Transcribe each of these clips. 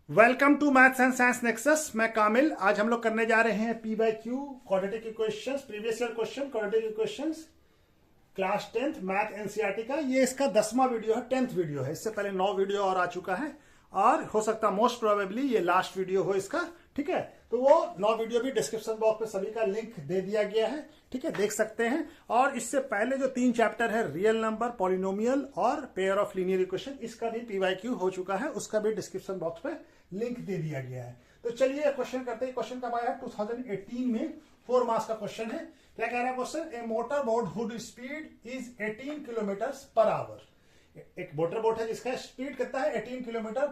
Welcome to maths and science nexus. मैं कामिल। आज हम लोग करने जा रहे हैं P by Q quadratic equations, previous year question quadratic equations, class 10th math NCERT का। ये इसका 10वां वीडियो है, 10th वीडियो है। इससे पहले 9 वीडियो और आ चुका है और हो सकता है मोस्ट प्रोबेबली ये लास्ट वीडियो हो इसका। ठीक है, तो वो 9 वीडियो भी डिस्क्रिप्शन बॉक्स में सभी का लिंक दे दिया गया है। ठीक है, देख सकते हैं। और इससे पहले जो 3 चैप्टर है, रियल नंबर, पॉलिनोमियल और पेयर ऑफ लीनियर इक्वेशन, इसका भी पीवाईक्यू हो चुका है, उसका भी डिस्क्रिप्शन बॉक्स में लिंक दे दिया गया है। तो चलिए क्वेश्चन करते हैं। क्वेश्चन कब आया? 2018 में 4 मार्क्स का क्वेश्चन है। क्या कह रहा है question? A motor boat hood speed is 18 kilometre per our. एक मोटर बोट है जिसका स्पीड कितना है? 18 kilometre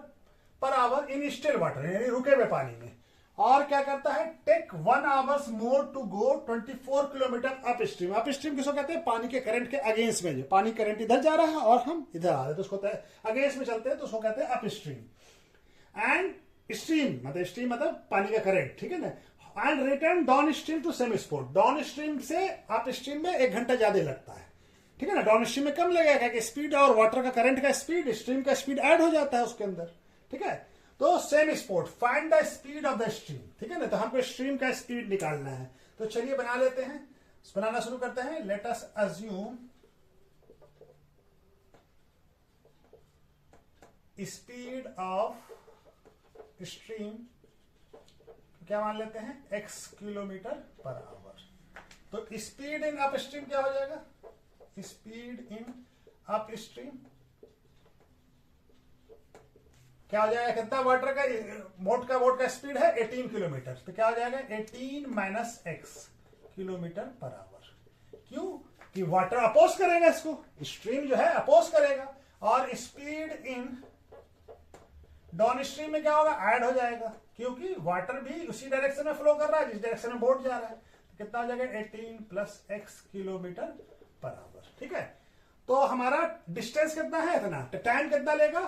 per our in still water, यानी रुके हुए पानी में। और क्या करता है? Take 1 hours more to go 24 kilometre up stream. Up stream किसको कहते हैं? पानी के करंट के अगेंस्ट में। जो पानी करंट इधर जा रहा है और हम इधर आ रहे हैं तो उसको अगेंस्ट में चलते हैं तो उसको कहते हैं अप स्ट्रीम। एंड स्ट्रीम मतलब पानी का करंट, ठीक है ना। And return down stream to same spot. Down stream से अप स्ट्रीम में 1 घंटा ज्यादा लगता है, ठीक है ना। डाउन स्ट्रीम में कम लगेगा कि स्पीड और वाटर का करंट का स्पीड, स्ट्रीम का स्पीड ऐड हो जाता है उसके अंदर, ठीक है। तो semi spot, find the speed of the stream, ठीक है ना। तो हमको स्ट्रीम का स्पीड निकालना है। तो चलिए बना लेते हैं, बनाना शुरू करते हैं। Let us assume speed of stream, क्या मान लेते हैं? x kilometre per hour. तो स्पीड इन अप स्ट्रीम क्या हो जाएगा? स्पीड इन अप स्ट्रीम क्या हो जाएगा? कितना वाटर का बोट का स्पीड है? 18 किलोमीटर। तो क्या हो जाएगा? 18 minus x kilometre per our. क्यों? कि वाटर अपोज करेगा इसको, स्ट्रीम जो है अपोज करेगा। और स्पीड इन डाउन स्ट्रीम में क्या होगा? ऐड हो जाएगा, क्योंकि वाटर भी उसी डायरेक्शन में फ्लो कर रहा है जिस डायरेक्शन में बोट जा रहा है। तो कितना हो जाएगा? 18 plus x kilometre per our, ठीक है। तो हमारा डिस्टेंस कितना है? इतना। तो टाइम कितना लेगा?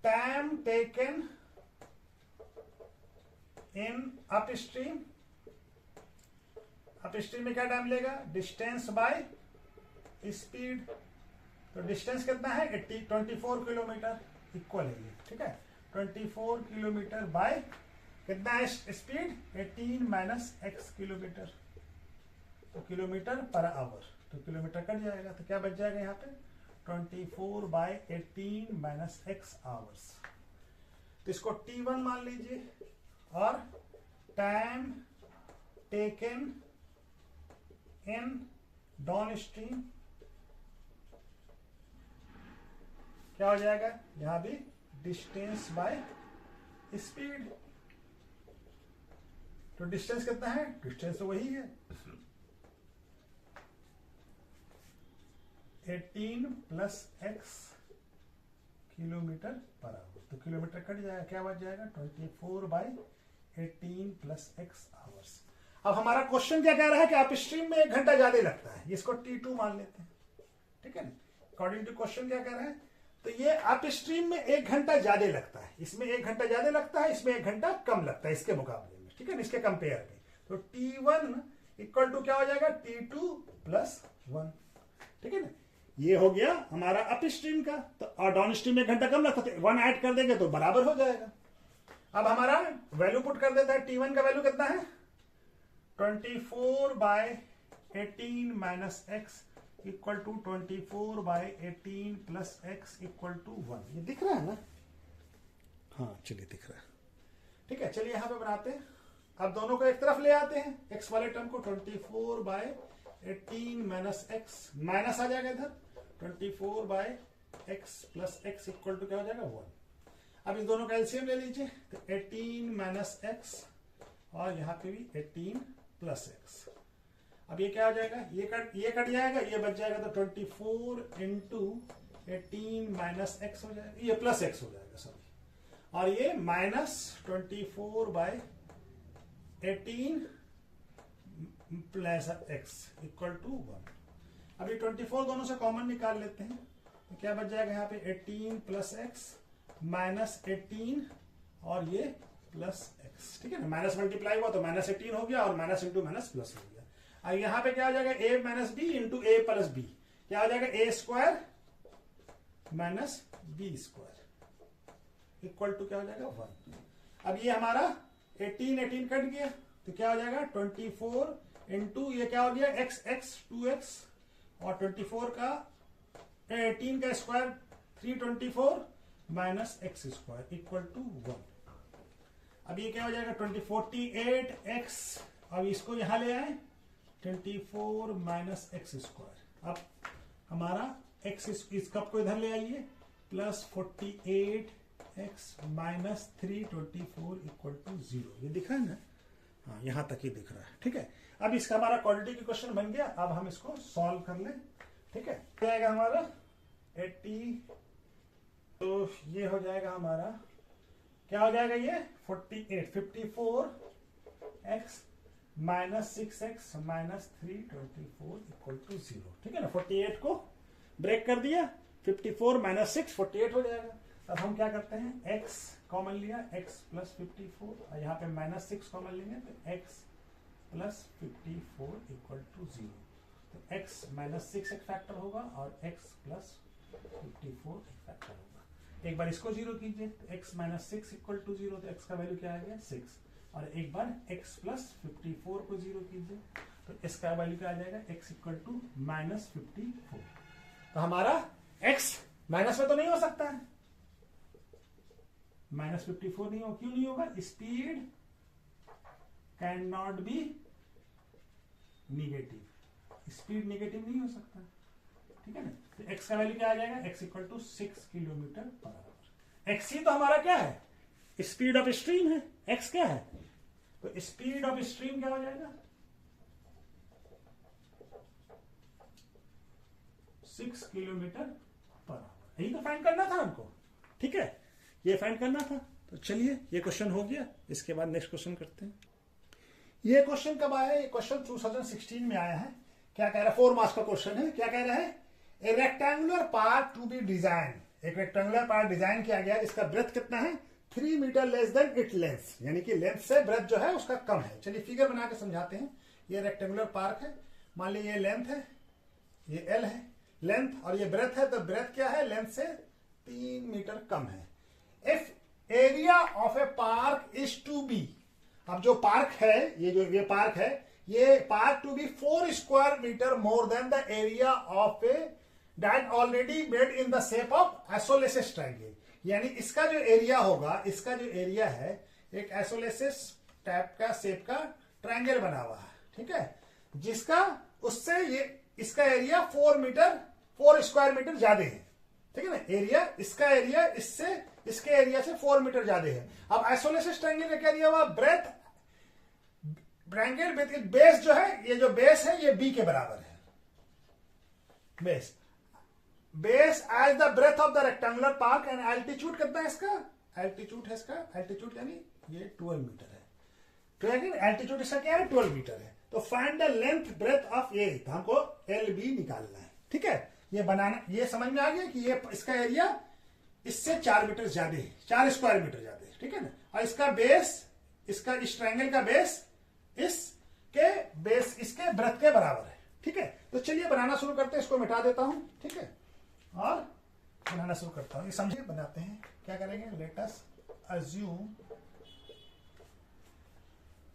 Time taken in up stream. Up stream में क्या टाइम लेगा? Distance by speed. तो डिस्टेंस कितना है? 24 किलोमीटर इक्वल है, ठीक है। 24 किलोमीटर बाय कितना है स्पीड? 18 minus x kilometre. तो किलोमीटर पर आवर, तो किलोमीटर कट जाएगा। तो क्या बच जाएगा यहाँ पे? 24 बाय 18 माइनस x आवर्स। तो इसको t1 मान लीजिए। और time taken in down stream क्या हो जाएगा? यहां भी डिस्टेंस बाय स्पीड। तो डिस्टेंस कितना है? डिस्टेंस तो वही है, 18 plus x kilometre per hour. तो किलोमीटर कट जाएगा, क्या बच जाएगा? 24 बाई 18 प्लस x आवर्स। अब हमारा क्वेश्चन क्या कह रहा है कि अप स्ट्रीम में 1 घंटा ज्यादा लगता है। इसको t2 मान लेते हैं, ठीक है ना। अकॉर्डिंग टू क्वेश्चन क्या कह रहा है? तो ये अप स्ट्रीम में 1 घंटा ज्यादा लगता है, इसमें 1 घंटा ज्यादा लगता है, इसमें 1 घंटा कम लगता है इसके मुकाबले में, ठीक है ना, इसके कंपेयर में। तो t1 इक्वल टू क्या हो जाएगा? t2 प्लस 1, ठीक है ना। ये हो गया हमारा अप स्ट्रीम का। तो और डाउन स्ट्रीम में 1 घंटा कम लगता है, तो 1 ऐड कर देंगे तो बराबर हो जाएगा। अब हमारा वैल्यू पुट कर देता है। t1 का वैल्यू कितना है? 24 by 18 minus x equal to 24 by 18 plus x equal to 1। ये दिख रहा है ना? हाँ चलिए दिख रहा है, ठीक है। चलिए यहां पे बनाते हैं। अब दोनों को एक तरफ ले आते हैं, x वाले टर्म को। 24 बाय 18 माइनस x, माइनस आ जाएगा इधर। 24 by x plus x equal to क्या हो जाएगा? 1। अब इन दोनों का एलसीएम ले लीजिए। तो 18 माइनस x और यहाँ पे भी 18 प्लस x। अब ये क्या हो जाएगा? ये कट जाएगा, ये बच जाएगा। तो 24 इंटू 18 माइनस x हो जाएगा, ये प्लस x हो जाएगा सॉरी। और ये minus 24 by 18 plus x equal to 1। अब ये 24 दोनों से कॉमन निकाल लेते हैं। तो क्या बच जाएगा यहाँ पे? 18 प्लस x माइनस 18 और ये प्लस x, ठीक है ना। माइनस मल्टीप्लाई हुआ तो माइनस 18 हो गया और माइनस इंटू माइनस प्लस हो गया। अब यहाँ पे क्या हो जाएगा? a minus B into A plus B. क्या हो जाएगा? a square minus B square equal to क्या हो जाएगा 1। अब ये हमारा 18 कट गया तो क्या हो जाएगा 24 इंटू ये क्या हो गया x 2x और 24 का 18 का square 324 minus x square equal to 1। अब ये क्या हो जाएगा 48x, अब इसको यहां ले आए 24 माइनस एक्स स्क्वायर। अब हमारा x इस कप को इधर ले आइए plus 48x minus 324 equal to 0। ये दिख रहा है ना, हाँ यहां तक ही दिख रहा है। ठीक है, अब इसका हमारा क्वाड्रेटिक इक्वेशन बन गया। अब हम इसको सॉल्व कर लें। ठीक है, क्या आएगा हमारा 80, तो ये हो जाएगा हमारा क्या हो जाएगा ये 54x minus 6x minus 324 equal to 0। ठीक है ना, 48 को ब्रेक कर दिया, 54 माइनस 6 48 हो जाएगा। अब हम क्या करते हैं x कॉमन लिया, x प्लस 54 और यहाँ पे माइनस 6 कॉमन लेंगे तो x प्लस 54 इक्वल टू 0। तो x माइनस 6 एक फैक्टर होगा और x प्लस 54 एक फैक्टर होगा। एक बार इसको 0 कीजिए तो x माइनस 6 इक्वल टू 0, तो x का वैल्यू क्या आ गया 6। और एक बार x प्लस 54 को 0 कीजिए तो इसका वैल्यू क्या आ जाएगा x इक्वल टू माइनस 54। तो हमारा x माइनस में तो नहीं हो सकता है, माइनस 54 नहीं हो, क्यों नहीं होगा, speed can not B negative, speed negative नहीं हो सकता। ठीक है ना, तो x का वैल्यू क्या आ जाएगा x equal to 6 kilometre per hour. x ही तो हमारा क्या है, स्पीड ऑफ स्ट्रीम है, x क्या है, तो स्पीड ऑफ स्ट्रीम क्या हो जाएगा 6 किलोमीटर पर आवर। यही तो फाइंड करना था हमको। ठीक है, ये फाइंड करना था। तो चलिए ये क्वेश्चन हो गया, इसके बाद नेक्स्ट क्वेश्चन करते हैं। ये क्वेश्चन कब आया है, ये क्वेश्चन 2016 में आया है। क्या कह रहा है, 4 मार्क्स का क्वेश्चन है। क्या कह रहा है, a rectangular park to be design, एक रेक्टेंगुलर पार्ट डिजाइन किया गया, इसका ब्रेथ कितना है 3 metre less than it length, यानी कि लेंथ से ब्रेथ जो है उसका कम है। चलिए फिगर बना के समझाते हैं। ये रेक्टेंगुलर पार्क है, मान लीजिए ये लेंथ है, ये एल है लेंथ, और ये ब्रेथ है, तो ब्रेथ क्या है लेंथ से 3 मीटर कम है। If area of a park is to be, अब जो पार्क है, ये पार्क है, ये park to be 4 square metre more than the area of a that already made in the shape of isosceles triangle, यानी इसका जो एरिया होगा, इसका जो एरिया है एक आइसोलेसिस टाइप का शेप का ट्रायंगल बना हुआ है। ठीक है, जिसका उससे ये इसका एरिया 4 स्क्वायर मीटर ज्यादा है। ठीक है ना, एरिया इसका एरिया इससे इसके एरिया से 4 मीटर ज्यादा है। अब आइसोलेसिस ट्रायंगल ने क्या दिया हुआ, ब्रेथ ट्रायंगल विद बेस जो है, ये जो बेस है ये बी के बराबर है, base as the breadth of the rectangular park and altitude कितना है इसका, एल्टीट्यूड है इसका, एल्टीट्यूड यानी ये 12 मीटर है। ट्रायंगल एल्टीट्यूड इसका क्या है 12 मीटर है। तो find the length breadth of a, तो हमको एल बी निकालना है। ठीक है, ये बनाना, ये समझ में आ गया कि ये इसका एरिया इससे 4 मीटर ज्यादा है, 4 स्क्वायर मीटर ज्यादा है। ठीक है ना, और इसका बेस, इसका इस ट्रायंगल का बेस इसके बेस इसके ब्रेथ के बराबर है। ठीक है, तो चलिए बनाना शुरू करते हैं। इसको मिटा देता हूं, ठीक है, और बनाना शुरू करता हूं। ये समझिए, बनाते हैं। क्या करेंगे, late us assume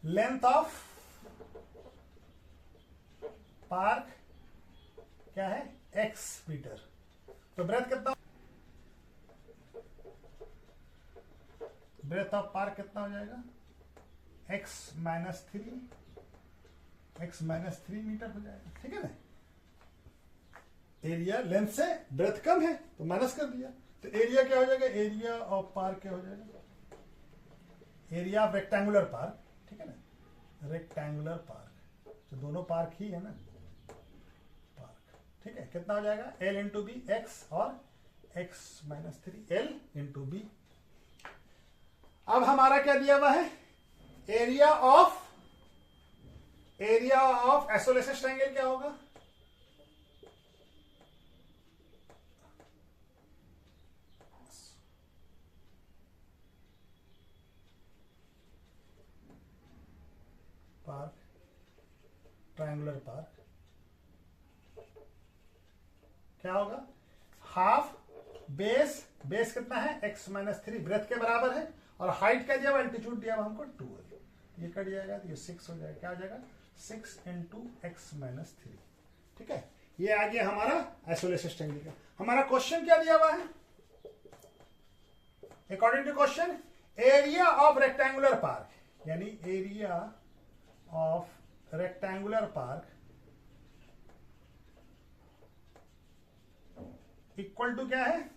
length of park क्या है x मीटर, तो ब्रेथ कितना, ब्रेथ ऑफ पार्क कितना हो जाएगा x माइनस 3 मीटर हो जाएगा। ठीक है ना, एरिया लेंथ से ब्रेथ कम है तो माइनस कर दिया, तो एरिया क्या हो जाएगा, एरिया ऑफ पार्क क्या हो जाएगा, एरिया ऑफ रेक्टेंगुलर पार्क। ठीक है ना, रेक्टेंगुलर पार्क, तो दोनों पार्क ही है ना, पार्क। ठीक है, कितना हो जाएगा एल इंटू बी, एक्स और x minus 3 L into B. अब हमारा क्या दिया हुआ है, एरिया ऑफ आइसोलेसिस ट्रायंगल क्या होगा, पार्क, ट्रायंगुलर पार्क क्या होगा, हाफ बेस बेस कितना है x माइनस 3 ब्रेथ के बराबर है, और हाइट क्या दिया हुआ, एल्टीट्यूड दिया हुआ हमको 12, ये कट जाएगा तो ये 6 हो जाएगा, क्या हो जाएगा 6 इंटू एक्स माइनस 3। ठीक है, ये आ गया हमारा आइसोलेसिस ट्रायंगल का। हमारा क्वेश्चन क्या दिया हुआ है, according to question area of rectangular park, यानी area of rectangular park equal to क्या है,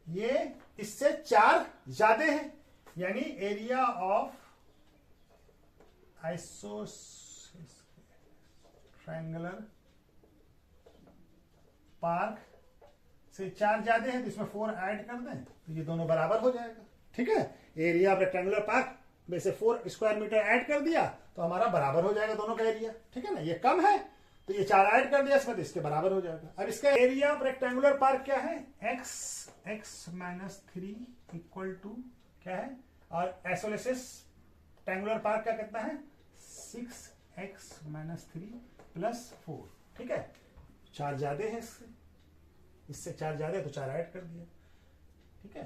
ये इससे 4 ज्यादा है, यानी area of isosceles triangular park से 4 ज्यादा है, तो इसमें 4 ऐड कर दें तो ये दोनों बराबर हो जाएगा। ठीक है, एरिया ऑफ रेक्टेंगुलर पार्क में से 4 स्क्वायर मीटर ऐड कर दिया तो हमारा बराबर हो जाएगा दोनों का एरिया। ठीक है ना, ये कम है तो ये 4 ऐड कर दिया इसमें, तो इसके बराबर हो जाएगा। अब इसका एरिया ऑफ रेक्टेंगुलर पार्क क्या है, एक्स माइनस 3 इक्वल टू क्या है, और आइसोलेसिस ट्रायंगुलर पार्क का कितना है 6x माइनस 3 प्लस 4। ठीक है, 4 ज्यादा है इससे 4 ज्यादा है तो 4 ऐड कर दिया। ठीक है,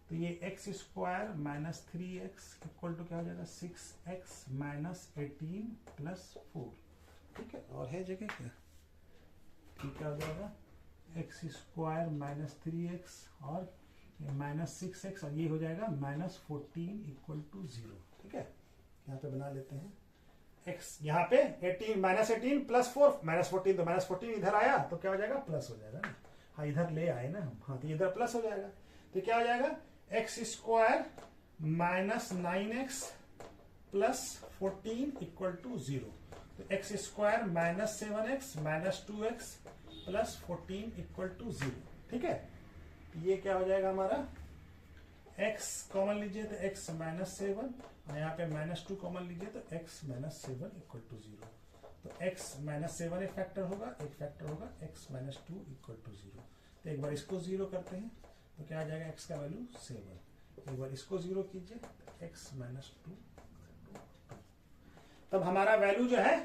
तो ये x square minus 3x equal to क्या हो जाएगा 6x माइनस 18 प्लस 4। ठीक है, और है जगह क्या हो जाएगा एक्स स्क्वायर माइनस 3x और माइनस 6x, और ये हो जाएगा माइनस 14 इक्वल टू 0। ठीक है, यहाँ पे बना लेते हैं x, यहाँ पे 18 माइनस 18 प्लस 4 माइनस 14, तो माइनस 14 इधर आया तो क्या हो जाएगा प्लस हो जाएगा ना, हाँ इधर ले आए ना हम, हाँ तो इधर प्लस हो जाएगा, तो क्या हो जाएगा x square minus 9x plus 14 equal to 0, तो x square minus 7x minus 2x plus 14 equal to 0। ठीक है, ये क्या हो जाएगा हमारा x कॉमन लीजिए तो x माइनस 7, और यहाँ पे माइनस 2 कॉमन लीजिए तो x माइनस 7 इक्वल टू 0, तो x माइनस 7 एक फैक्टर होगा, x माइनस 2 इक्वल टू 0। तो एक बार इसको 0 करते हैं तो क्या आ जाएगा x का वैल्यू 7, एक बार इसको 0 कीजिए तो x माइनस 2, तब हमारा वैल्यू जो है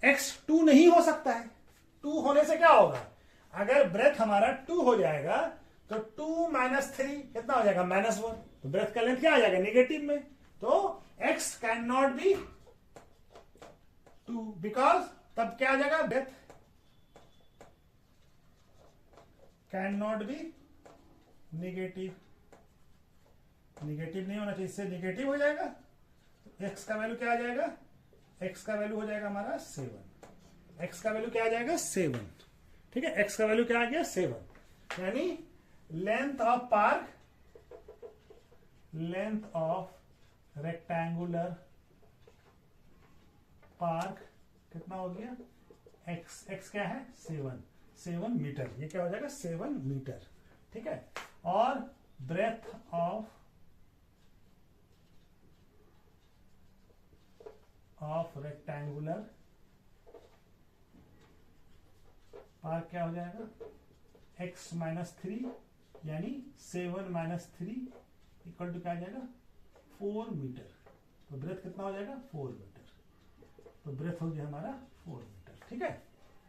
x 2 नहीं हो सकता है। 2 होने से क्या होगा, अगर ब्रेथ हमारा 2 हो जाएगा तो 2 माइनस 3 कितना हो जाएगा माइनस 1, तो ब्रेथ का लेंथ क्या आ जाएगा नेगेटिव में, तो x can not be 2 because तब क्या आ जाएगा breadth can not be negative, negative नहीं होना चाहिए, इससे नेगेटिव हो जाएगा, तो x का वैल्यू क्या आ जाएगा, x का वैल्यू हो जाएगा हमारा 7, x का वैल्यू क्या आ जाएगा 7। ठीक है, x का वैल्यू क्या आ गया 7, यानी लेंथ ऑफ रेक्टेंगुलर पार्क कितना हो गया x क्या है 7 मीटर, ये क्या हो जाएगा 7 मीटर। ठीक है, और ब्रेथ ऑफ रेक्टेंगुलर पार्क क्या हो जाएगा x माइनस 3, यानी 7 माइनस 3 इक्वल टू क्या आ जाएगा 4 मीटर, तो ब्रेथ कितना हो जाएगा 4 मीटर, तो ब्रेथ हो गया हमारा 4 मीटर। ठीक है,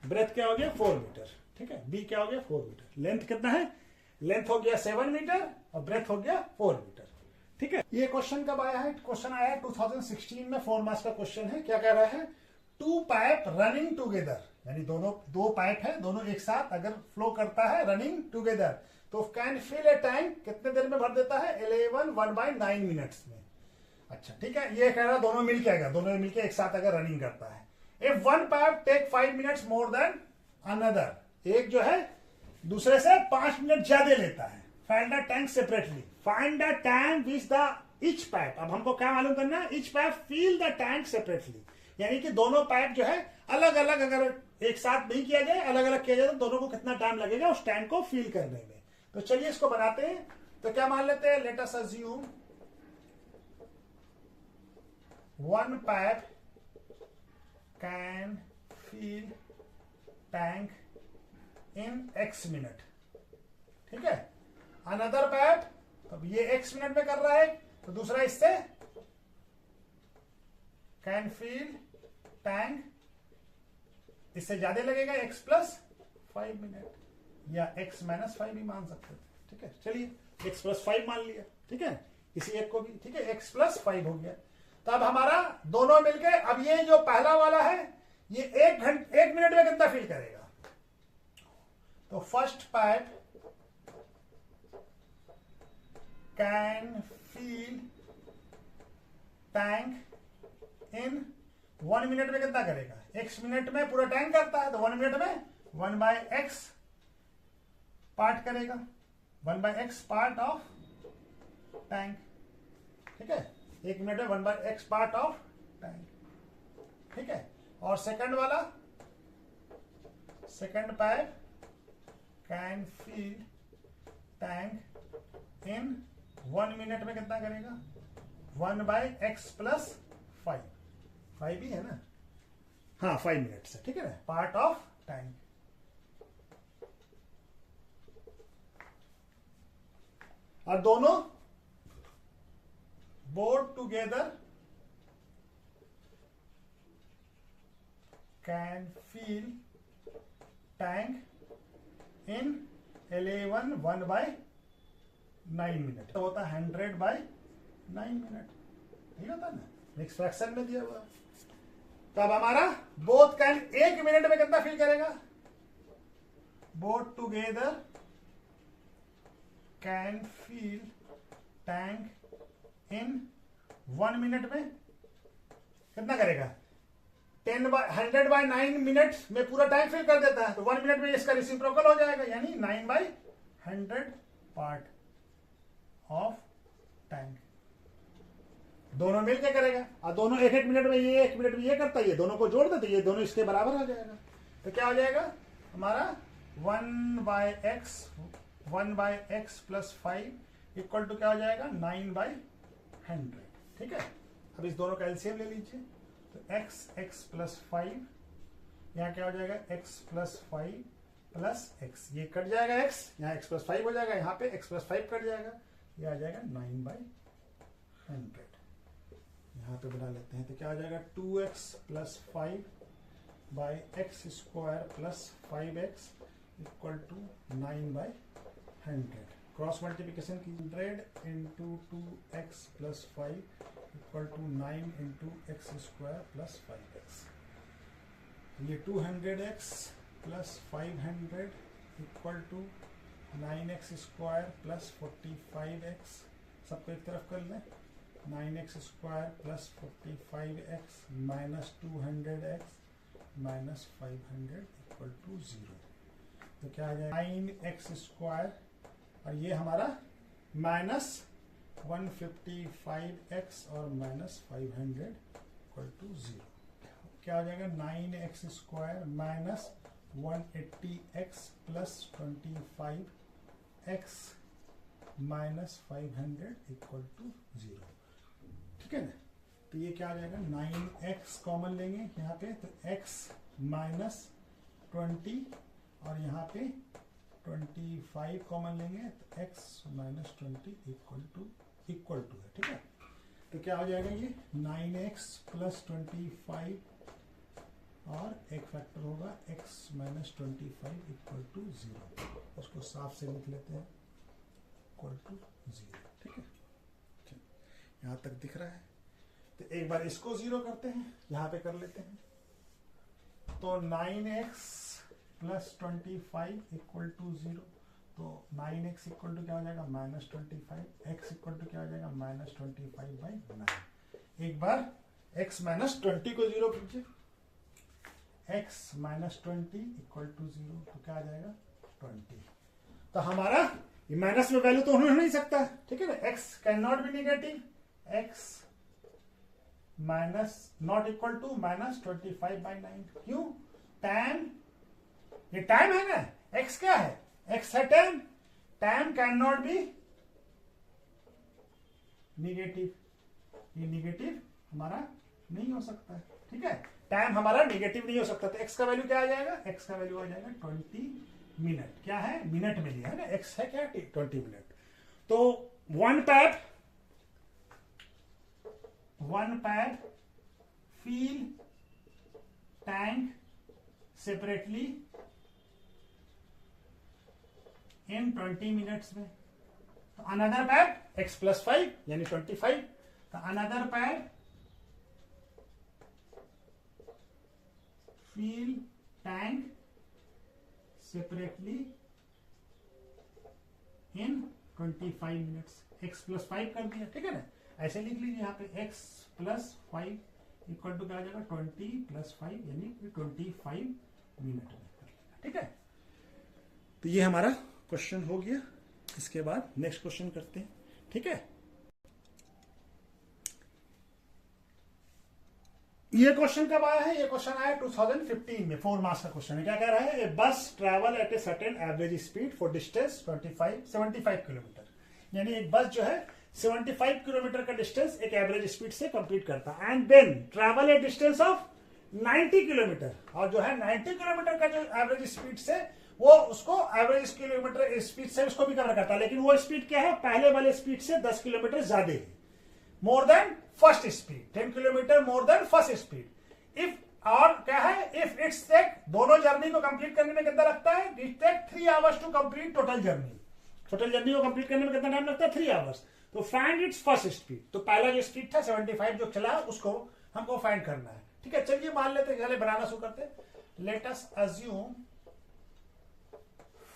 ब्रेथ क्या हो गया 4 मीटर। ठीक है, बी क्या हो गया 4 मीटर, लेंथ कितना है, लेंथ हो गया 7 मीटर और ब्रेथ हो गया 4 मीटर। ठीक है, ये क्वेश्चन कब आया है, क्वेश्चन आया है 2016 में, 4 मार्क्स का क्वेश्चन है। क्या कह रहा है, 2 पाइप रनिंग टूगेदर, यानी दो पाइप है, दोनों एक साथ अगर फ्लो करता है रनिंग टूगेदर, तो कैन फिल ए टैंक कितने देर में भर देता है 1/9 मिनट्स में। अच्छा ठीक है, ये कह रहा है दोनों मिलके अगर दोनों मिलके एक साथ अगर रनिंग करता है, if one pipe take 5 minutes more than another, एक जो है दूसरे से 5 मिनट ज्यादा लेता है, find the tank separately, find the tank which the each pipe, अब हमको क्या मालूम करना है, each pipe fill the tank separately, यानी कि दोनों पाइप जो है अलग अलग अगर एक साथ नहीं किया जाए, अलग अलग किया जाए तो दोनों को कितना टाइम लगेगा उस टैंक को फिल करने में। तो चलिए इसको बनाते हैं, तो क्या मान लेते हैं, let us assume one pipe can fill tank in x minute. ठीक है, अनदर पाइप, अब ये x मिनट में कर रहा है तो दूसरा इससे कैन फिल टैंक, इससे ज्यादा लगेगा x प्लस 5 मिनट, या x माइनस 5 भी मान सकते थे, ठीक है। चलिए x प्लस 5 मान लिया, ठीक है, इसी एक को भी, ठीक है, x प्लस 5 हो गया। तो अब हमारा दोनों मिलके, अब ये जो पहला वाला है ये 1 मिनट में कितना फील करेगा? तो first part can feel tank in 1 minute में कितना करेगा? x मिनट में पूरा टैंक करता है, तो 1 मिनट में 1/x पार्ट करेगा, 1/x पार्ट ऑफ टैंक, ठीक है। 1 मिनट में 1/x पार्ट ऑफ टैंक, ठीक है। और सेकंड वाला, second pipe can feel tank in 1 minute में कितना करेगा? 1/x प्लस 5 ही है ना, हाँ 5 मिनट से, ठीक है ना, पार्ट ऑफ टैंक। और दोनों both together can feel tank in 1/9 minute, होता है 100/9 मिनट, नहीं होता ना, मिक्स फ्रैक्शन में दिया हुआ। तो अब हमारा बोथ कैन 1 मिनट में कितना फील करेगा? Both together can feel tank in 1 minute में कितना करेगा? 100/9 मिनट में पूरा टैंक फिल कर देता है, तो 1 मिनट में इसका रेसिप्रोकल हो जाएगा, यानी 9/100 पार्ट ऑफ टैंक। दोनों मिलकर करेगा, और दोनों 1 मिनट में ये 1 मिनट में ये करता है, ये दोनों को जोड़ देते, ये दोनों इसके बराबर हो जाएगा। तो क्या हो जाएगा हमारा? 1/x प्लस 5 इक्वल टू क्या हो जाएगा? 9/100, ठीक है। अब इस दोनों का एलसीएम ले लीजिए, तो x प्लस 5, यहाँ क्या हो जाएगा? x प्लस 5 प्लस x, ये कट जाएगा x, यहाँ x प्लस 5 हो जाएगा, यहाँ पे x प्लस 5 कट जाएगा, ये आ जाएगा 9/100। यहाँ पे बना लेते हैं, तो क्या हो जाएगा? 2x plus 5/x square plus 5x equal to 9/100। Cross multiplication की 100 into 2x plus 5 equal to 9 into x square plus 5x। ये 200x plus 500 equal to 9x square plus 45x, सबको एक तरफ कर लें, 9x square plus 45x minus 200x minus 500 equal to 0। तो क्या आ जाएगा? 9x स्क्वायर, और ये हमारा माइनस 155x और माइनस 500 इक्वल टू 0। क्या हो जाएगा? 9x square minus 180x plus 25x minus 500 equal to 0, ठीक है ना। तो ये क्या आ जाएगा? 9x कॉमन लेंगे यहाँ पे, तो x माइनस 20 और यहाँ पे 25 कॉमन लेंगे, तो x माइनस 20 इक्वल टू है, ठीक है। तो क्या हो जाएगा? ये 9x प्लस 25 और एक फैक्टर होगा x माइनस 25 इक्वल टू 0। उसको साफ से लिख लेते हैं, इक्वल टू 0, ठीक है। यहाँ तक दिख रहा है। तो एक बार इसको 0 करते हैं, यहाँ पे कर लेते हैं, तो 9x प्लस 25 इक्वल टू 0, तो 9x इक्वल टू क्या हो जाएगा? माइनस 25, x इक्वल टू क्या हो जाएगा? माइनस 25/9। एक बार x माइनस 20 को 0 कीजिए, x माइनस 20 इक्वल टू 0, तो क्या आ जाएगा? 20। तो हमारा ये माइनस में वैल्यू तो हो नहीं सकता, ठीक है ना, x can not be negative, x minus not equal to minus 25/9। क्यों? tan, ये टाइम है ना, x क्या है? x है tan, tan can not B negative, ये निगेटिव हमारा नहीं हो सकता है, ठीक है। टाइम हमारा निगेटिव नहीं हो सकता, तो x का वैल्यू क्या आ जाएगा? x का वैल्यू आ जाएगा 20 मिनट। क्या है? मिनट में लिया है ना, x है क्या? 20 मिनट। तो one pad feel tank separately in 20 minutes में। तो अनदर पैड x प्लस 5 यानी 25। तो another pad fill tank separately in 25 minutes। x plus 5 कर दिया, ठीक है ना। ऐसे लिख लीजिए यहाँ पे x प्लस 5 इक्वल टू क्या आ जाएगा 20 प्लस 5 यानी 25 मिनट में कर लेगा, ठीक है। तो ये हमारा क्वेश्चन हो गया। इसके बाद नेक्स्ट क्वेश्चन करते हैं, ठीक है। ये क्वेश्चन कब आया है? ये क्वेश्चन आया 2015 में, 4 मार्क्स का क्वेश्चन है। क्या कह रहा है? ए बस travel at a certain average speed for distance 75 kilometre. यानी एक बस जो है 75 किलोमीटर का डिस्टेंस एक एवरेज स्पीड से कंप्लीट करता है। And then travel a distance of 90 kilometre, और जो है 90 किलोमीटर का जो एवरेज स्पीड से वो उसको एवरेज किलोमीटर स्पीड से उसको भी कवर करता है। लेकिन वो स्पीड क्या है? पहले वाले स्पीड से 10 किलोमीटर ज्यादा है, more than first speed, 10 kilometre more than first speed. If और क्या है? इफ इट्स टेक, दोनों जर्नी को कंप्लीट करने में कितना लगता है? It take 3 hours to complete total journey. Total journey को कंप्लीट करने में कितना टाइम लगता है? 3 आवर्स। तो फाइंड इट्स फर्स्ट स्पीड। तो पहला जो स्पीड था 75 जो चला उसको हमको फाइंड करना है, ठीक है। चलिए मान लेते हैं, बनाना शुरू करते हैं। Let us assume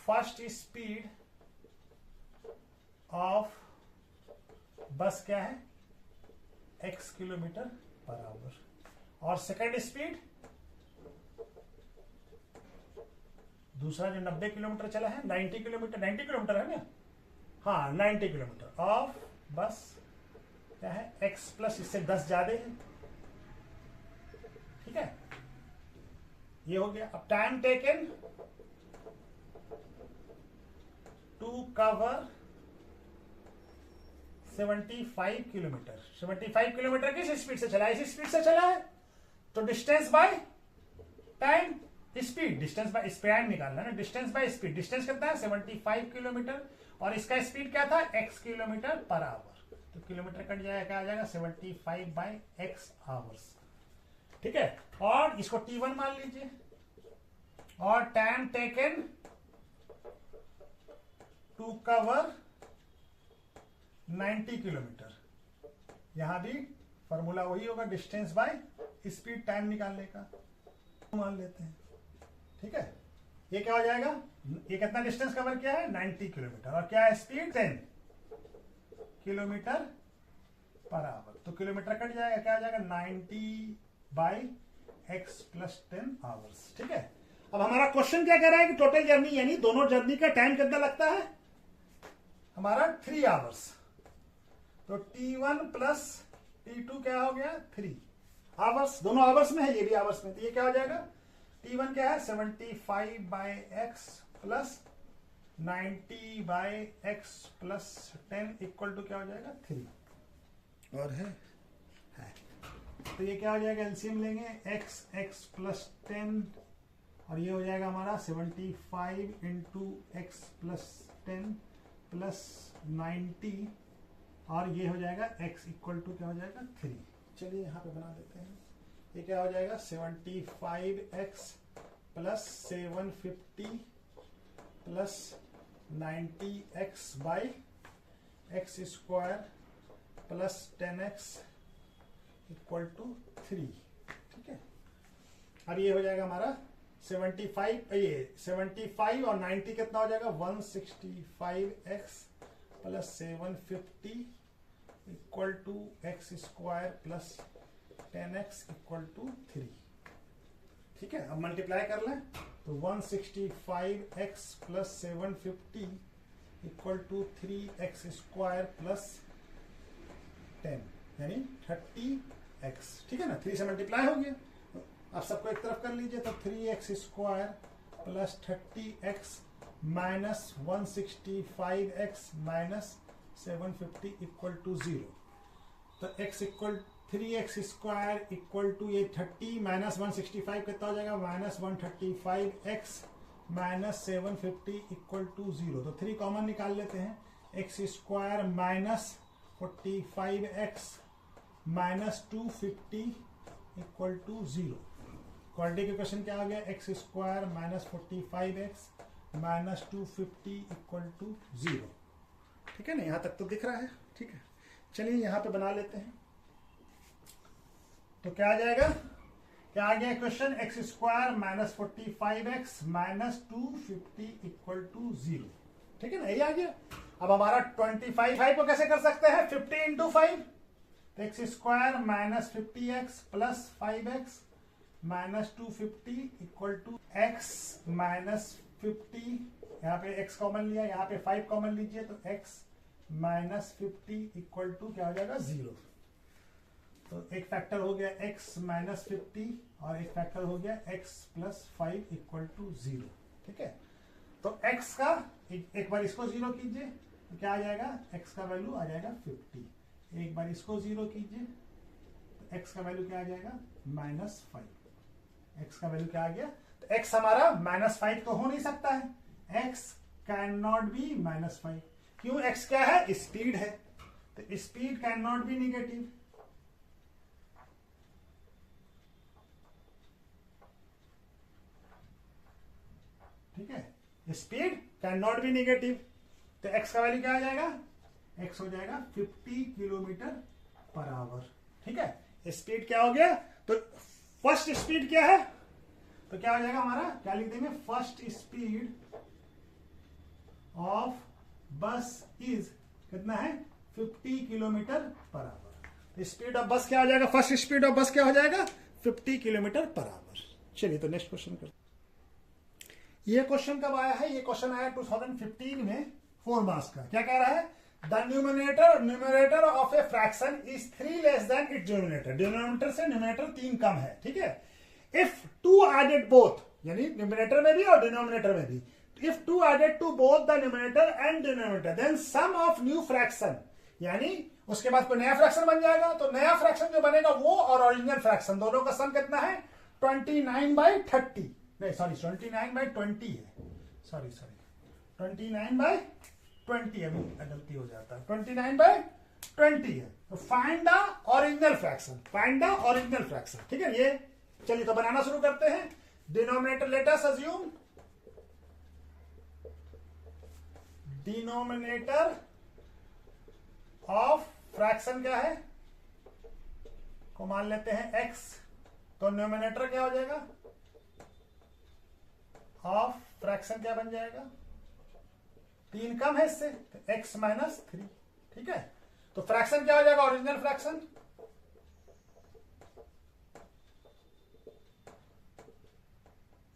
first speed of बस क्या है? x kilometre per our. और सेकेंड स्पीड दूसरा जो 90 किलोमीटर चला है 90 किलोमीटर है ना, हाँ 90 किलोमीटर ऑफ बस क्या है? x प्लस इससे 10 ज्यादा है, ठीक है। ये हो गया। अब time taken to cover 75 kilometre. 75 kilometre किस स्पीड से चला है? इस स्पीड से चला है। तो distance by time speed, distance by speed निकालना है ना, डिस्टेंस बाय स्पीड। डिस्टेंस कितना है? 75 किलोमीटर, और इसका स्पीड क्या था? x kilometre per hour. तो किलोमीटर कट जाएगा, क्या आ जाएगा? 75 बाय x आवर्स, ठीक है। और इसको t1 मान लीजिए। और time taken to cover 90 kilometre, यहां भी फॉर्मूला वही होगा, डिस्टेंस बाय स्पीड, टाइम निकालने का मान लेते हैं, ठीक है। ये क्या हो जाएगा? ये कितना डिस्टेंस कवर किया है? 90 किलोमीटर, और क्या है स्पीड? 10 kilometre per hour. तो किलोमीटर कट जाएगा, क्या आ जाएगा? 90 बाई x प्लस 10 आवर्स, ठीक है। अब हमारा क्वेश्चन क्या कह रहा है कि टोटल जर्नी यानी दोनों जर्नी का टाइम कितना लगता है? हमारा 3 आवर्स। तो T1 प्लस T2 क्या हो गया? 3 आवर्स। दोनों आवर्स में है, ये भी आवर्स में। तो ये क्या हो जाएगा? T1 क्या है? 75 by x plus 90 by x plus 10 equal to क्या हो जाएगा? 3। और है तो ये क्या हो जाएगा? एलसीएम लेंगे, x प्लस 10, और ये हो जाएगा हमारा 75 इंटू एक्स प्लस 10 प्लस 90, और ये हो जाएगा x इक्वल टू क्या हो जाएगा? 3। चलिए यहाँ पे बना देते हैं। ये क्या हो जाएगा? 75x plus 750 plus 90x by x square plus 10x equal to 3, ठीक है। अब ये हो जाएगा हमारा 75, ये 75 और 90 कितना हो जाएगा? 165x plus 750 equal to x square plus 10x equal to 3, ठीक है। अब मल्टीप्लाई कर लें तो 165x plus 750 equal to 3x square plus 10 यानी 30x, ठीक है ना। 3 से मल्टीप्लाई हो गया। अब सबको एक तरफ कर लीजिए, तो 3x square plus 30x minus 165x minus 750 equal to 0। तो x equal 3x square equal to ये 30 माइनस 165 कितना हो जाएगा? Minus 135x minus 750 equal to 0। तो 3 कॉमन निकाल लेते हैं। x square minus 45x minus 250 equal to 0। Quadratic equation क्या आ गया? x square minus 45x minus 250 equal to 0। ठीक है ना, यहां तक तो दिख रहा है। ठीक है, चलिए यहां पे बना लेते हैं। तो क्या आ जाएगा, क्या आ गया question, x square minus 45x minus 250 equal to 0। ठीक है ना, यही आ गया। अब हमारा 25 को कैसे कर सकते हैं, 50 इंटू 5, तो x square minus 50x plus 5x minus 250 equal to x minus 50, यहाँ पे x कॉमन लिया, यहाँ पे 5 कॉमन लीजिए, तो x माइनस 50 इक्वल टू क्या हो जाएगा, 0। तो एक फैक्टर हो गया x माइनस 50 और एक फैक्टर हो गया x प्लस 5 इक्वल टू 0। ठीक है, तो x का एक बार इसको 0 कीजिए तो क्या आ जाएगा, x का वैल्यू आ जाएगा 50। एक बार इसको 0 कीजिए तो x का वैल्यू क्या आ जाएगा, माइनस 5। x का वैल्यू क्या आ गया, तो x हमारा माइनस 5 तो हो नहीं सकता है, x can not B minus 5। क्यों, x क्या है, स्पीड है, तो speed can not B negative. ठीक है, speed can not B negative, तो x का वैल्यू क्या आ जाएगा, x हो जाएगा 50 किलोमीटर पर आवर। ठीक है, स्पीड क्या हो गया, तो फर्स्ट स्पीड क्या है, तो क्या हो जाएगा हमारा, क्या लिख देंगे, फर्स्ट स्पीड ऑफ बस इज कितना है, 50 kilometre per our. Speed of बस क्या हो जाएगा, फर्स्ट स्पीड ऑफ बस क्या हो जाएगा, 50 किलोमीटर पर आवर। चलिए तो नेक्स्ट क्वेश्चन करते। ये क्वेश्चन कब आया है, ये क्वेश्चन आया 2015 में 4 मार्क्स का। क्या कह रहा है, the numerator of a fraction is 3 less than its denominator. Denominator से न्यूमरेटर 3 कम है। ठीक है, इफ 2 एडेड बोथ, यानी न्यूमरेटर में भी और डिनोमिनेटर में भी, if 2 added to both the numerator and denominator then sum of new fraction, यानी उसके बाद कोई नया फ्रैक्शन बन जाएगा, तो नया फ्रैक्शन जो बनेगा वो और ओरिजिनल फ्रैक्शन दोनों का सम कितना है, 29/30, नहीं सॉरी 29/20 है, सॉरी 29/20, अभी गलती हो जाता है, 29/20 है। तो find the original fraction, find the original fraction. ठीक है, ये चलिए तो बनाना शुरू करते हैं। Denominator, late us assume denominator of fraction क्या है, को मान लेते हैं x, तो न्यूमरेटर क्या हो जाएगा, ऑफ फ्रैक्शन क्या बन जाएगा, 3 कम है इससे, तो x माइनस 3। ठीक है, तो फ्रैक्शन क्या हो जाएगा, original fraction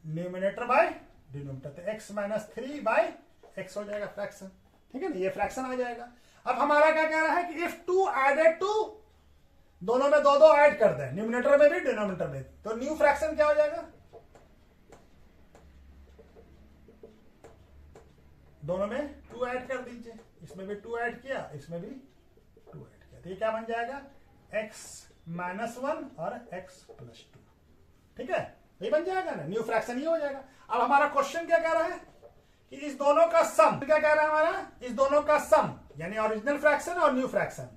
numerator by denominator, तो x माइनस 3 बाय x हो जाएगा फ्रैक्शन। ठीक है ना, ये फ्रैक्शन आ जाएगा। अब हमारा क्या कह रहा है कि इफ 2 एडेड टू, दोनों में 2 ऐड कर दें, न्यूमरेटर में भी डिनोमिनेटर में, तो न्यू फ्रैक्शन क्या हो जाएगा, दोनों में 2 ऐड कर दीजिए, इसमें भी 2 ऐड किया, इसमें भी 2 ऐड किया, तो ये क्या बन जाएगा, x माइनस 1 और x प्लस 2। ठीक है, ये बन जाएगा ना, न्यू फ्रैक्शन ये हो जाएगा। अब हमारा क्वेश्चन क्या कह रहा है कि इस दोनों का सम, क्या कह रहा है हमारा, इस दोनों का सम, यानी ओरिजिनल फ्रैक्शन और न्यू फ्रैक्शन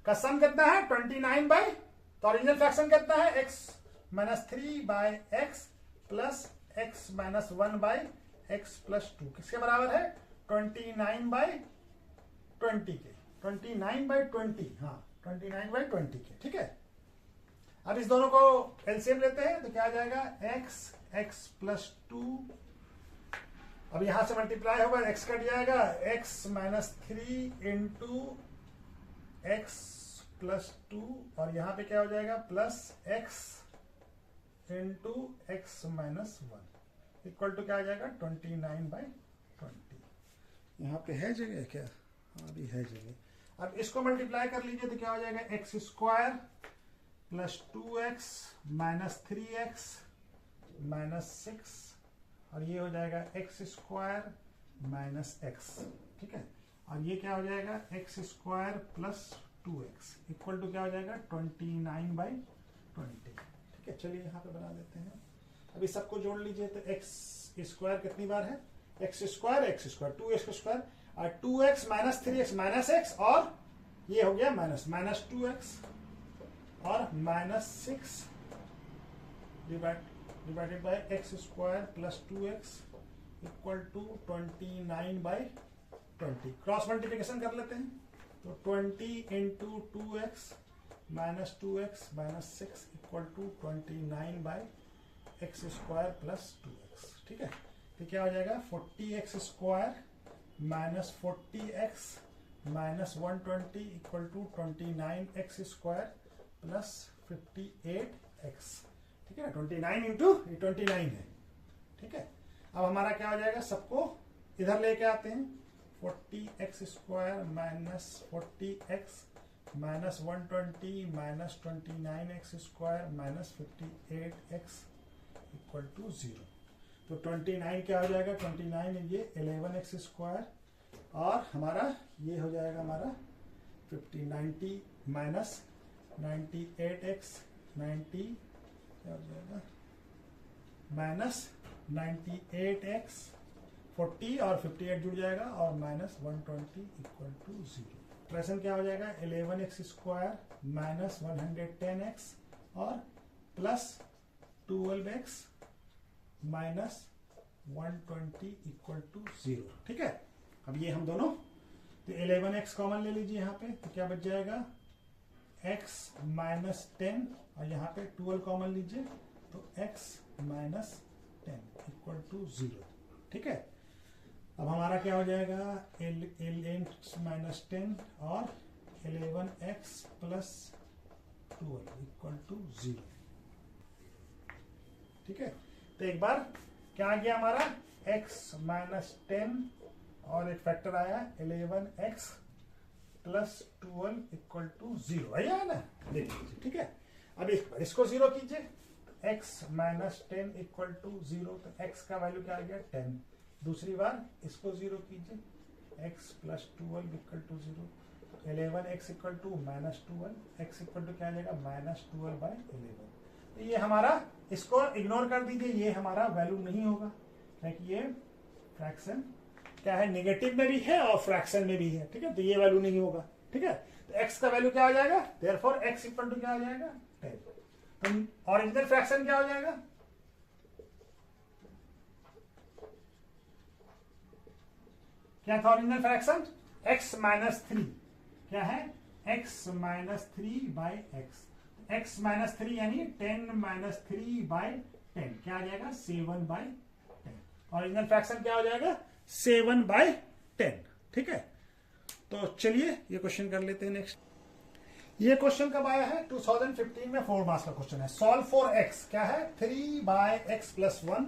का सम कितना है, 29 तो ओरिजिनल फ्रैक्शन कितना है, x minus 3/x plus x minus 1/x plus 2 किसके बराबर है, 29/20 के, 29/20, हाँ 29/20 के। ठीक है, अब इस दोनों को एलसीएम लेते हैं, तो क्या आ जाएगा, x प्लस 2, अब यहां से मल्टीप्लाई होगा, x कट जाएगा, x minus 3 into x plus 2, और यहां पे क्या हो जाएगा, plus x into x minus 1 equal to क्या आ जाएगा, 29/20। यहां पे है जगह क्या, हाँ अभी है जगह। अब इसको मल्टीप्लाई कर लीजिए तो क्या हो जाएगा, x square plus 2x minus 3x minus 6, और ये हो जाएगा एक्स स्क्वायर माइनस एक्स। ठीक है, और ये क्या हो जाएगा, x square plus 2x equal to क्या हो जाएगा, 29/20। ठीक है, चलिए यहाँ पे बना देते हैं। अभी सबको जोड़ लीजिए, तो एक्स स्क्वायर कितनी बार है, एक्स स्क्वायर 2x स्क्वायर, और 2x minus 3x minus x, और ये हो गया माइनस 2x और minus 6 divided by x square plus 2x equal to 29/20। Cross multiplication कर लेते हैं, तो 20 into 2x minus 2x minus 6 equal to 29/x² plus 2x। ठीक है, तो क्या हो जाएगा 40x² minus 40x minus 120 equal to 29x² plus 58x। ठीक है, 29 इंटू 29 है। ठीक है, अब हमारा क्या हो जाएगा, सबको इधर लेके आते हैं, 40x² minus 40x minus 120 minus 29x² minus 58x equal to 0। तो 29 क्या हो जाएगा, 29 ये 11x² और हमारा ये हो जाएगा हमारा 90 माइनस 98x 90 क्या हो जाएगा माइनस 98x 40 और 58 जुड़ जाएगा और माइनस 120 इक्वल टू 0। फ्रैक्शन क्या हो जाएगा 11x² माइनस 110x और plus 12x minus 120 equal to 0। ठीक है, अब ये हम दोनों, तो 11x कॉमन ले लीजिए यहाँ पे, तो क्या बच जाएगा x माइनस 10 और यहाँ पे 12 कॉमन लीजिए, तो x माइनस 10 इक्वल टू 0। ठीक है, अब हमारा क्या हो जाएगा x माइनस 10 और 11x प्लस 12 इक्वल टू 0। ठीक है, तो एक बार क्या आ गया हमारा x माइनस 10 और एक फैक्टर आया 11x प्लस 12 इक्वल टू 0, आया है ना, देख लीजिए। ठीक है, अब इसको 0 कीजिए, x माइनस 10 इक्वल टू 0, तो x का वैल्यू क्या आ गया 10। दूसरी बार इसको 0 कीजिए, x plus 12 equal to 0, 11x equal to minus 12, x equal to क्या आ जाएगा माइनस 12/11। तो ये हमारा, इसको इग्नोर कर दीजिए, ये हमारा वैल्यू नहीं होगा, क्योंकि ये फ्रैक्शन क्या है, नेगेटिव में भी है और फ्रैक्शन में भी है। ठीक है, तो ये वैल्यू नहीं होगा। ठीक है, तो x का वैल्यू क्या हो जाएगा, देयरफॉर x इक्वल टू क्या हो जाएगा 10। तो ओरिजिनल फ्रैक्शन क्या हो जाएगा, क्या था ओरिजिनल फ्रैक्शन x माइनस 3, क्या है x minus 3/x, x minus 3 यानी 10 माइनस 3/10 क्या आ जाएगा 7/10। ओरिजिनल फ्रैक्शन क्या हो जाएगा 7/10। ठीक है, तो चलिए ये क्वेश्चन कर लेते हैं नेक्स्ट। ये क्वेश्चन कब आया है 2015 में, 4 मार्क्स का क्वेश्चन है। सॉल्व फॉर x, क्या है 3/x plus 1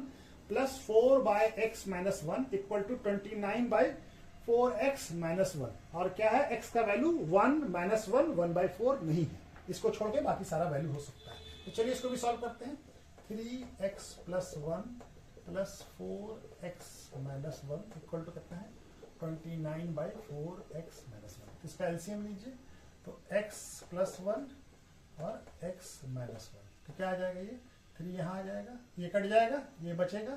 plus 4/x minus 1 equal to 29/4x minus 1, और क्या है x का वैल्यू 1 माइनस 1 1/4 नहीं है, इसको छोड़ के बाकी सारा वैल्यू हो सकता है। तो चलिए इसको भी सॉल्व करते हैं। 3x plus 1 plus 4x minus 1 equal to कितना है 29/4x माइनस 1। इसका एलसीएम लीजिए, तो x प्लस 1 और x माइनस 1, तो क्या आ जाएगा ये 3 यहाँ आ जाएगा, ये कट जाएगा, ये बचेगा,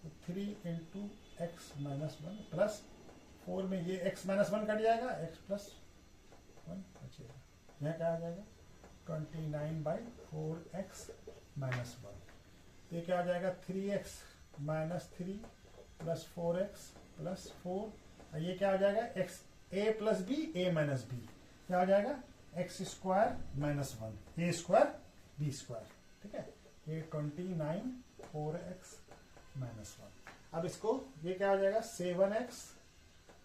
तो 3 इंटू एक्स माइनस 1 प्लस 4 में ये x माइनस 1 कट जाएगा, x प्लस 1 बचेगा, यहाँ क्या आ जाएगा 29/4x माइनस 1। तो ये क्या आ जाएगा 3x minus 3 plus 4x plus 4, ये क्या आ जाएगा x a plus b a minus b, क्या आ जाएगा x² माइनस 1 a² b²। ठीक है, ये 29/4x माइनस 1। अब इसको ये क्या हो जाएगा 7x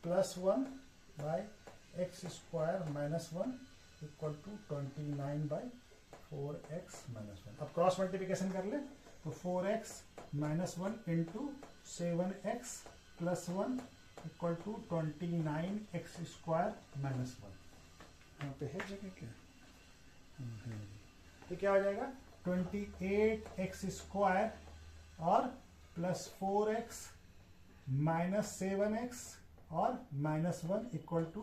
plus 1/x² minus 1 equal to 29/4x minus 1। अब क्रॉस मल्टीप्लिकेशन कर ले, तो 4x minus 1 into 7x plus 1 equal to 29x² minus 1। यहाँ पे है जगह क्या, तो क्या हो जाएगा 28x² और प्लस 4x माइनस 7x और minus 1 equal to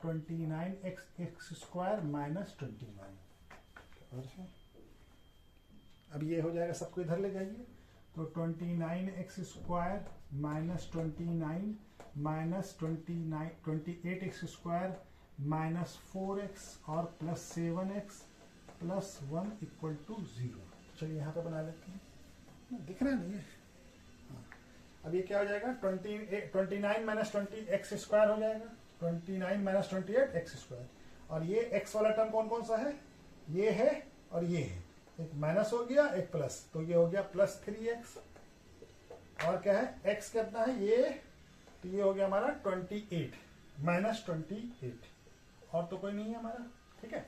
29x² minus 29। अब ये हो जाएगा, सबको इधर ले जाइए, तो 29x² minus 29 minus 28x² minus 4x और plus 7x plus 1 equal to 0। चलिए यहाँ पे बना लेते हैं, दिख रहा है ना ये। अब ये क्या हो जाएगा 29 माइनस 20 एक्स स्क्वायर हो जाएगा, 29 माइनस 28 एक्स स्क्वायर। और ये एक्स वाला टर्म कौन कौन सा है, ये है और ये है, एक माइनस हो गया एक प्लस, तो ये हो गया प्लस 3x। और क्या है x कितना है ये, तो ये हो गया हमारा 28 माइनस 28, और तो कोई नहीं है हमारा, ठीक है।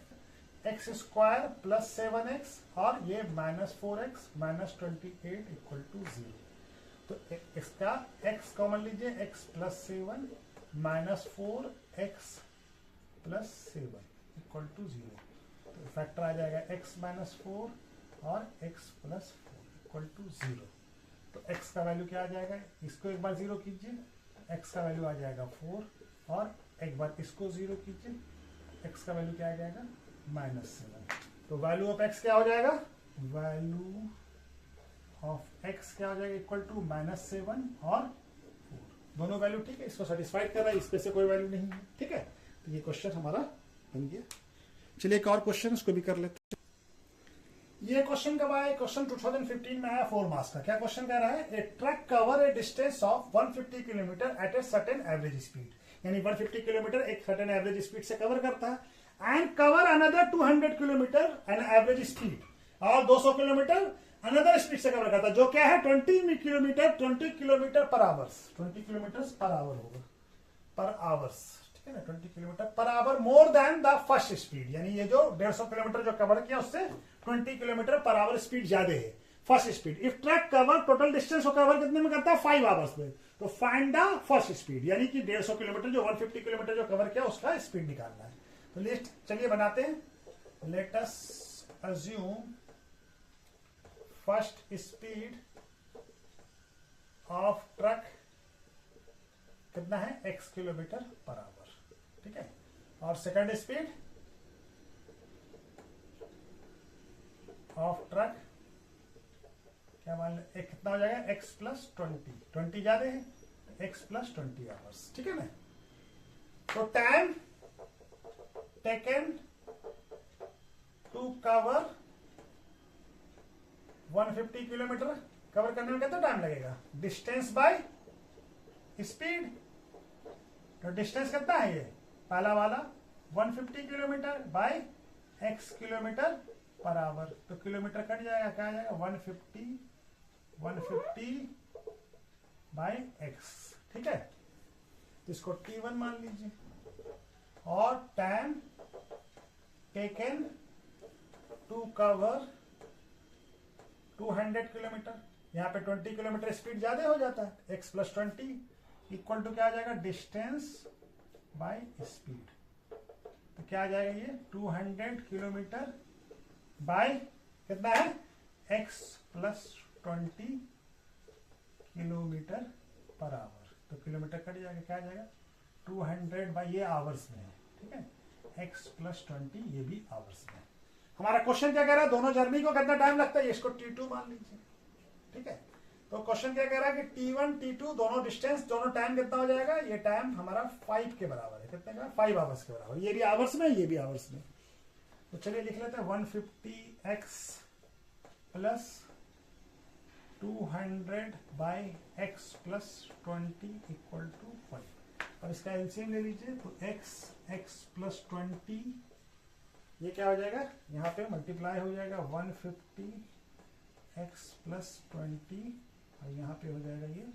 एक्स स्क्वायर प्लस 7x और ये minus 4x minus 28 equal to 0। तो इसका x कॉमन लीजिए, x plus 7 minus 4x plus 7 equal to 0। तो फैक्टर आ जाएगा x माइनस 4 और x प्लस 4 इक्वल टू 0। तो x का वैल्यू क्या आ जाएगा, इसको एक बार 0 कीजिए, x का वैल्यू आ जाएगा 4, और एक बार इसको 0 कीजिए, x का वैल्यू क्या आ जाएगा -7। तो वैल्यू ऑफ x क्या हो जाएगा, वैल्यू ऑफ x क्या हो जाएगा इक्वल टू -7 और 4, दोनों वैल्यू ठीक है, इसको सेटिस्फाइड कर रहा है, इसमें से कोई वैल्यू नहीं है, ठीक है। तो ये क्वेश्चन हमारा बन गया। चलिए एक और क्वेश्चन उसको भी कर लेते हैं। ये क्वेश्चन कब आया, क्वेश्चन 2015 में आया 4 मार्क्स का। क्या क्वेश्चन कह रहा है, a truck cover a distance of 150 kilometre at a certain average speed, यानी 150 किलोमीटर एक सर्टेन एवरेज स्पीड से कवर करता है, and cover another 200 kilometre an average speed, और 200 किलोमीटर अनदर स्पीड से कवर करता है, जो क्या है 20 किलोमीटर पर आवर्स, 20 किलोमीटर पर आवर होगा, पर आवर्स, ठीक है ना, 20 kilometre per our more than the first speed, यानी ये जो 150 किलोमीटर जो कवर किया उससे 20 किलोमीटर पर आवर स्पीड ज्यादा है first speed. If truck cover total distance को कवर कितने में करता है 5 आवर्स में, तो फाइंड द फर्स्ट स्पीड, यानी कि 150 किलोमीटर जो 150 किलोमीटर जो कवर किया उसका स्पीड निकालना है। तो लिस्ट चलिए बनाते हैं। Let us assume first speed of truck कितना है x किलोमीटर पर आवर, ठीक है, और सेकंड स्पीड ऑफ ट्रक क्या मान ले कितना हो जाएगा x प्लस 20 ज्यादा है, x प्लस 20 आवर्स, ठीक है ना। तो time taken to cover 150 kilometre cover करने में कितना टाइम लगेगा, डिस्टेंस बाय स्पीड, तो डिस्टेंस कितना है ये पहला वाला 150 kilometre by x kilometre per hour, तो किलोमीटर कट जाएगा, क्या आ जाएगा 150 बाय x, ठीक है। तो इसको t1 मान लीजिए, और time taken to cover 200 kilometre, यहाँ पे 20 किलोमीटर स्पीड ज्यादा हो जाता है, x प्लस 20 इक्वल टू क्या आ जाएगा डिस्टेंस बाय स्पीड, तो क्या आ जाएगा ये 200 किलोमीटर बाय कितना है x plus 20 kilometre per hour, तो किलोमीटर कट जाएगा, क्या आ जाएगा 200 बाय ये आवर्स में है, ठीक है, x प्लस 20 ये भी आवर्स में है। हमारा क्वेश्चन क्या कह रहा है, दोनों जर्नी को कितना टाइम लगता है, इसको t2 मान लीजिए, ठीक है। तो क्वेश्चन क्या कह रहा है कि t1 t2 दोनों डिस्टेंस दोनों टाइम कितना हो जाएगा, ये टाइम हमारा 5 के बराबर है, कितने का 5 आवर्स के बराबर, ये भी आवर्स में ये भी आवर्स में। तो चलिए लिख लेते हैं 150x plus 200 by x plus 20 equal to 5। अब इसका एलसीएम ले लीजिए, तो x प्लस 20 ये क्या हो जाएगा, यहाँ पे मल्टीप्लाई हो जाएगा 150x प्लस 20, और यहाँ पे हो जाएगा ये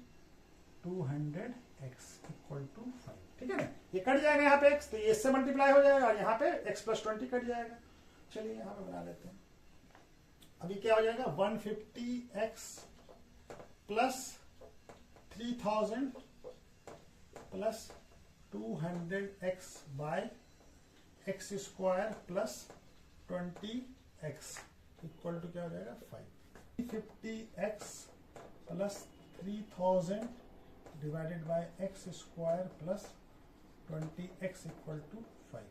200x इक्वल टू 5, ठीक है ना। ये कट जाएगा यहाँ पे x, तो ये इससे मल्टीप्लाई हो जाएगा, और यहाँ पे x प्लस 20 कट जाएगा। चलिए यहाँ पे बना लेते हैं। अभी क्या हो जाएगा 150x plus 3000 plus 200x by x square plus 20x equal to क्या हो जाएगा 5। 50x plus 3000 divided by x square plus 20x equal to 5।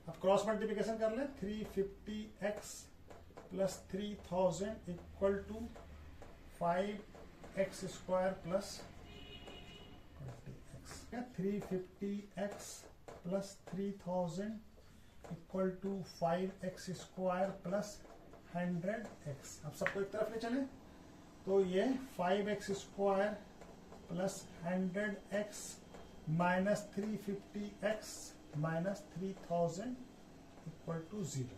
अब क्रॉस मल्टीप्लिकेशन कर ले, 350x plus 3000 equal to 5x square plus 20x। 350x plus 3000 equal to 5x square plus 100x। अब सबको एक तरफ ले चले, तो ये 5x square plus 100x minus 350x minus 3000 equal to 0।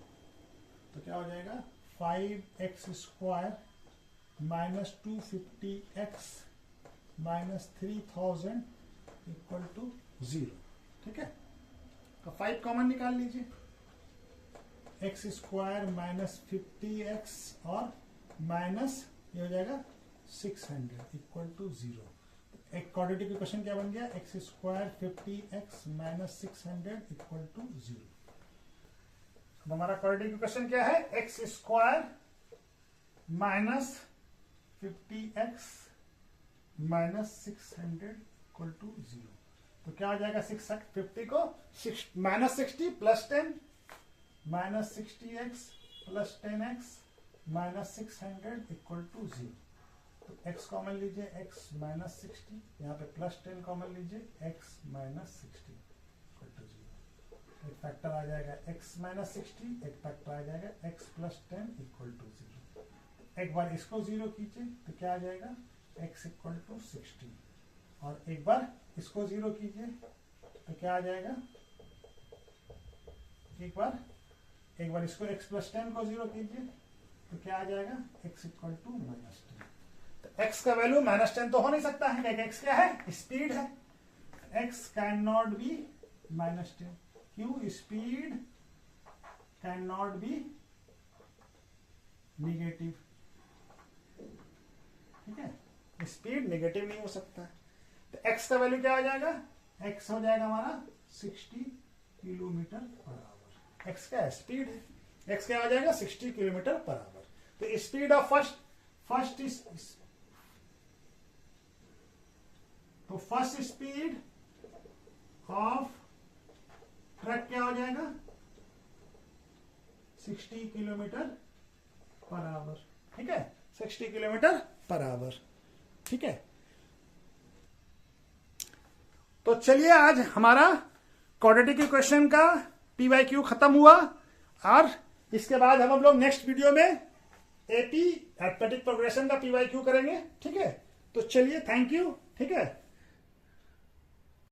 तो क्या हो जाएगा 5x square minus 250x minus 3000 equal to 0। ठीक है, तो 5 कॉमन निकाल लीजिए, एक्स स्क्वायर माइनस 50x और माइनस ये हो जाएगा 600 इक्वल टू 0। एक क्वाड्रेटिक इक्वेशन क्या बन गया, x square 50x minus 600 equal to 0। अब हमारा क्वाड्रेटिक इक्वेशन क्या है, x square minus 50x minus 600 equal to 0। तो क्या हो जाएगा 650 को minus 60 plus 10 minus 60x plus 10x minus 600 equal to 0। तो x कॉमन लीजिए, x माइनस 60, यहाँ पे प्लस 10 कॉमन लीजिए, x माइनस 60 इक्वल टू 0। एक फैक्टर आ जाएगा x माइनस 60, एक फैक्टर आ जाएगा x प्लस 10 इक्वल टू 0। एक बार इसको 0 कीजिए तो क्या आ जाएगा x इक्वल टू 60, और एक बार इसको 0 कीजिए तो क्या आ जाएगा, एक बार इसको x प्लस 10 को 0 कीजिए तो क्या आ जाएगा x इक्वल टू माइनस 10। तो x का वैल्यू माइनस 10 तो हो नहीं सकता है, क्योंकि x क्या है, स्पीड है। x can not B minus 10, क्यों, speed can not B negative. ठीक है, स्पीड नेगेटिव नहीं हो सकता। तो x का वैल्यू क्या हो जाएगा, x हो जाएगा हमारा 60 किलोमीटर पर आवर। x क्या है, स्पीड है, x क्या हो जाएगा 60 किलोमीटर पर आवर। तो speed of first speed of truck क्या हो जाएगा 60 किलोमीटर पर आवर। ठीक है, 60 किलोमीटर पर आवर। ठीक है, तो चलिए आज हमारा क्वाड्रेटिक इक्वेशन का PYQ खत्म हुआ, और इसके बाद हम लोग नेक्स्ट वीडियो में AP अरिथमेटिक प्रोग्रेशन का PYQ करेंगे। ठीक है, तो चलिए, थैंक यू। ठीक है।